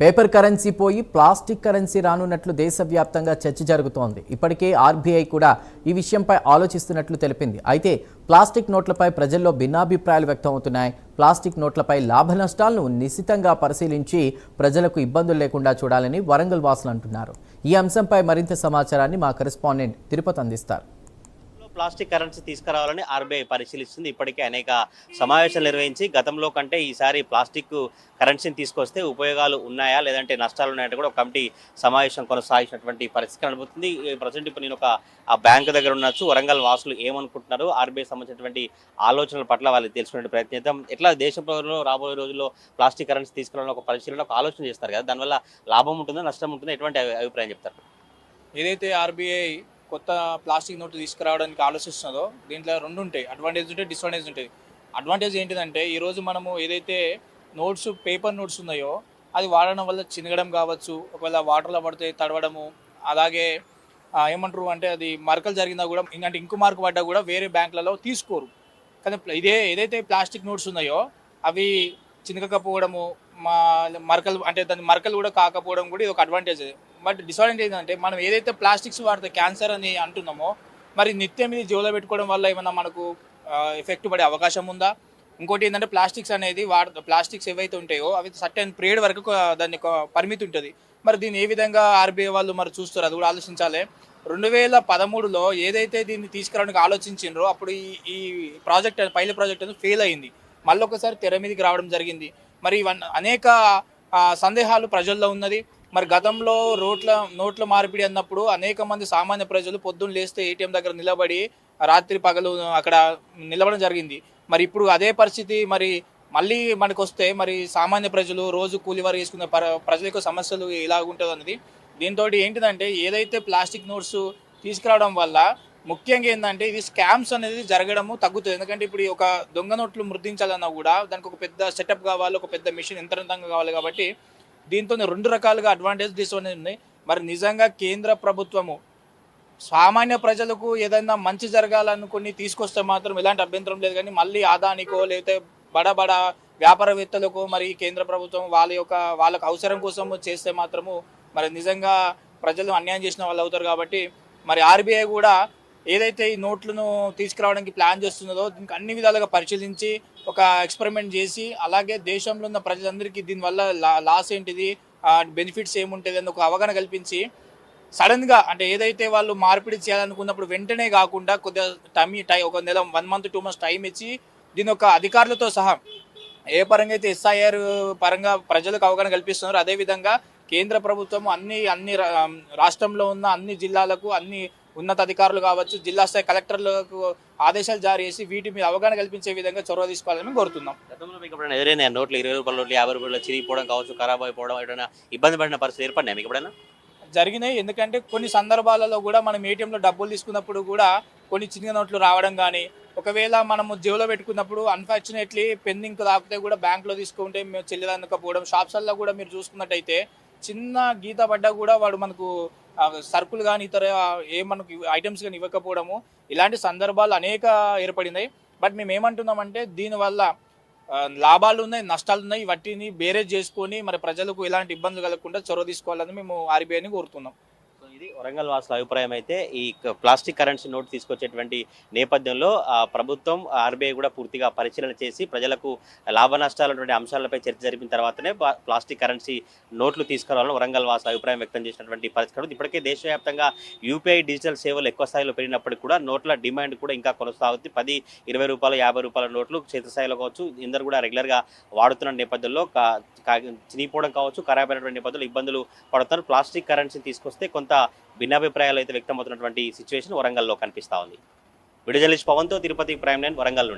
Paper currency పోయి plastic currency రానున్నట్లు దేశవ్యాప్తంగా చర్చ జరుగుతోంది. ఇప్పటికే ఆర్బీఐ కూడా ఈ విషయంపై ఆలోచిస్తున్నట్లు తెలిపింది. అయితే ప్లాస్టిక్ నోట్లపై ప్రజల్లో భిన్నాభిప్రాయాలు వ్యక్తం అవుతున్నాయి. ప్లాస్టిక్ నోట్లపై లాభ నష్టాలను నిశితంగా పరిశీలించి ప్రజలకు ఇబ్బందులు లేకుండా చూడాలని వరంగల్ వాసులు అంటున్నారు. ఈ అంశంపై మరింత సమాచారాన్ని మా కరెస్పాండెంట్ తిరుపతి అందిస్తారు. ప్లాస్టిక్ కరెన్సీ తీసుకురావాలని ఆర్బీఐ పరిశీలిస్తుంది. ఇప్పటికే అనేక సమావేశాలు నిర్వహించి గతంలో కంటే ఈసారి ప్లాస్టిక్ కరెన్సీని తీసుకొస్తే ఉపయోగాలు ఉన్నాయా లేదంటే నష్టాలు ఉన్నాయంటే కూడా ఒక కమిటీ సమావేశం కొనసాగించినటువంటి పరిస్థితి కనబడుతుంది. ప్రజెంట్ ఇప్పుడు నేను ఆ బ్యాంకు దగ్గర ఉండొచ్చు. వరంగల్ వాసులు ఏమనుకుంటున్నారు, ఆర్బీఐ సంబంధించినటువంటి ఆలోచనల పట్ల వాళ్ళు తెలుసుకునే ప్రయత్నిద్దాం. ఎట్లా దేశంలో రాబోయే రోజుల్లో ప్లాస్టిక్ కరెన్సీ తీసుకురావాలని ఒక పరిశీలన ఒక ఆలోచన చేస్తారు కదా, దానివల్ల లాభం ఉంటుందా నష్టం ఉంటుందా, ఎటువంటి అభిప్రాయం చెప్తారు? ఏదైతే ఆర్బీఐ కొత్త ప్లాస్టిక్ నోట్లు తీసుకురావడానికి ఆలోచిస్తుందో దీంట్లో రెండు ఉంటాయి, అడ్వాంటేజ్ ఉంటాయి, డిస్అడ్వాంటేజ్ ఉంటాయి. అడ్వాంటేజ్ ఏంటిదంటే ఈరోజు మనము ఏదైతే నోట్స్ పేపర్ నోట్స్ ఉన్నాయో అది వాడడం వల్ల చినగడం కావచ్చు, ఒకవేళ వాటర్లో పడితే తడవడము, అలాగే ఏమంటారు అంటే అది మరకలు జరిగినా కూడా అంటే ఇంకు మార్కు పడ్డా కూడా వేరే బ్యాంకులలో తీసుకోరు. కానీ ఏదైతే ప్లాస్టిక్ నోట్స్ ఉన్నాయో అవి చినగకపోవడము, మరకలు అంటే దాని మరకలు కూడా కాకపోవడం కూడా ఇది ఒక అడ్వాంటేజ్. బట్ డిసడ్వాంటేజ్ ఏంటంటే మనం ఏదైతే ప్లాస్టిక్స్ వాడితే క్యాన్సర్ అని అంటున్నామో మరి నిత్యం ఇది జోలో పెట్టుకోవడం వల్ల ఏమన్నా మనకు ఎఫెక్ట్ పడే అవకాశం ఉందా? ఇంకోటి ఏంటంటే ప్లాస్టిక్స్ ఏవైతే ఉంటాయో అవి సర్టెన్ పీరియడ్ వరకు దాన్ని ఒక పరిమితి ఉంటుంది. మరి దీన్ని ఏ విధంగా ఆర్బీఐ వాళ్ళు మరి చూస్తారు, అది కూడా ఆలోచించాలి. 2013లో ఏదైతే దీన్ని తీసుకురావడానికి ఆలోచించిండ్రో అప్పుడు ఈ పైలట్ ప్రాజెక్ట్ అనేది ఫెయిల్ అయింది. మళ్ళీ ఒకసారి తెర మీదకి రావడం జరిగింది. మరి అనేక సందేహాలు ప్రజల్లో ఉన్నది. మరి గతంలో నోట్ల మార్పిడి అన్నప్పుడు అనేక మంది సామాన్య ప్రజలు పొద్దున్న లేస్తే ఏటీఎం దగ్గర నిలబడి రాత్రి పగలు అక్కడ నిలబడడం జరిగింది. మరి ఇప్పుడు అదే పరిస్థితి మరి మళ్ళీ మనకు వస్తే మరి సామాన్య ప్రజలు రోజు కూలివారు వేసుకునే ప్రజల యొక్క సమస్యలు ఎలా ఉంటుంది అన్నది. దీంతో ఏంటిదంటే ఏదైతే ప్లాస్టిక్ నోట్స్ తీసుకురావడం వల్ల ముఖ్యంగా ఏంటంటే ఇది స్కామ్స్ అనేది జరగడము తగ్గుతుంది. ఎందుకంటే ఇప్పుడు ఒక దొంగ నోట్లు ముద్రించాలన్నా కూడా దానికి ఒక పెద్ద సెటప్ కావాలి, ఒక పెద్ద మిషన్ యంత్రాంతంగా కావాలి. కాబట్టి దీంతో రెండు రకాలుగా అడ్వాంటేజ్ డిసడ్వాంటేజ్ ఉన్నాయి. మరి నిజంగా కేంద్ర ప్రభుత్వము సామాన్య ప్రజలకు ఏదైనా మంచి జరగాలనుకుని తీసుకొస్తే మాత్రం ఎలాంటి అభ్యంతరం లేదు. కానీ మళ్ళీ ఆదానికో లేకపోతే బడ వ్యాపారవేత్తలకు మరి కేంద్ర ప్రభుత్వం వాళ్ళకు అవసరం కోసం చేస్తే మాత్రము మరి నిజంగా ప్రజలు అన్యాయం చేసిన వాళ్ళు అవుతారు. కాబట్టి మరి ఆర్బీఐ కూడా ఏదైతే ఈ నోట్లను తీసుకురావడానికి ప్లాన్ చేస్తున్నదో దీనికి అన్ని విధాలుగా పరిశీలించి ఒక ఎక్స్పెరిమెంట్ చేసి అలాగే దేశంలో ఉన్న ప్రజలందరికీ దీనివల్ల లాస్ ఏంటిది, బెనిఫిట్స్ ఏముంటుంది అని ఒక అవగాహన కల్పించి సడన్గా అంటే ఏదైతే వాళ్ళు మార్పిడి చేయాలనుకున్నప్పుడు వెంటనే కాకుండా కొద్దిగా ఒక నెల 1 month 2 months టైం ఇచ్చి దీని యొక్క అధికారులతో సహా ఏ పరంగా అయితే ఎస్ఐఆర్ పరంగా ప్రజలకు అవగాహన కల్పిస్తున్నారో అదేవిధంగా కేంద్ర ప్రభుత్వం అన్ని రాష్ట్రంలో ఉన్న అన్ని జిల్లాలకు అన్ని ఉన్నత అధికారులు కావచ్చు, జిల్లా స్థాయి కలెక్టర్లకు ఆదేశాలు జారీ చేసి వీటి మీద అవగాహన కల్పించే విధంగా చొరవ తీసుకోవాలని కోరుతున్నాం. గతంలో మీకు ఎప్పుడైనా ఎదురైనా నోట్లు 20 రూపాయల నోట్లు 50 రూపాయలు చిరిగిపోవడం కావచ్చు, ఖరాబ్ అయిపోవడం, ఏదైనా ఇబ్బంది పడిన పరిస్థితి ఏర్పడినాయి మీకు ఎప్పుడైనా? జరిగినాయి. ఎందుకంటే కొన్ని సందర్భాలలో కూడా మనం ఏటీఎంలో డబ్బులు తీసుకున్నప్పుడు కూడా కొన్ని చిన్న నోట్లు రావడం కానీ, ఒకవేళ మనము జేబులో పెట్టుకున్నప్పుడు అన్ఫార్చునేట్లీ పెండింగ్ తాకితే కూడా బ్యాంక్లో తీసుకుంటే మేము చెల్లిదనకపోవడం, షాప్స్ల్లో కూడా మీరు చూసుకున్నట్టయితే చిన్న గీత పడ్డా కూడా వాడు మనకు సరుకులు కానీ ఇతర మనకు ఐటమ్స్ కానీ ఇవ్వకపోవడము, ఇలాంటి సందర్భాలు అనేక ఏర్పడినాయి. బట్ మేము ఏమంటున్నామంటే దీనివల్ల లాభాలు ఉన్నాయి, నష్టాలు ఉన్నాయి. వాటిని బేరేజ్ చేసుకొని మరి ప్రజలకు ఎలాంటి ఇబ్బందులు కలగకుండా చొరవ తీసుకోవాలని మేము ఆర్బీఐని కోరుతున్నాం. ఇది వరంగల్ వాసుల అభిప్రాయం. అయితే ఈ ప్లాస్టిక్ కరెన్సీ నోట్ తీసుకొచ్చేటువంటి నేపథ్యంలో ప్రభుత్వం ఆర్బీఐ కూడా పూర్తిగా పరిశీలన చేసి ప్రజలకు లాభ నష్టాలటువంటి అంశాలపై చర్చ జరిపిన తర్వాతనే ప్లాస్టిక్ కరెన్సీ నోట్లు తీసుకురావాలని వరంగల్ వాసుల అభిప్రాయం వ్యక్తం చేసినటువంటి పరిస్థితి. ఇప్పటికే దేశవ్యాప్తంగా యూపీఐ డిజిటల్ సేవలు ఎక్కువ స్థాయిలో పెరిగినప్పటికీ కూడా నోట్ల డిమాండ్ కూడా ఇంకా కొనసాగుతుంది. 10, 20 రూపాయలు, 50 రూపాయల నోట్లు క్షేత్రస్థాయిలో కావచ్చు ఇందరూ కూడా రెగ్యులర్గా వాడుతున్న నేపథ్యంలో చినిగిపోవడం కావచ్చు, ఖరాబ్ అయినటువంటి నేపథ్యంలో ఇబ్బందులు పడుతున్నారు. ప్లాస్టిక్ కరెన్సీ తీసుకొస్తే కొంత భిన్నాభిప్రాయాలు అయితే వ్యక్తమవుతున్నటువంటి సిచ్యువేషన్ వరంగల్లో కనిపిస్తూ ఉంది. వీడియో జర్నలిస్ట్ పవన్తో తిరుపతి ప్రైమ్ 9 వరంగల్ నుండి.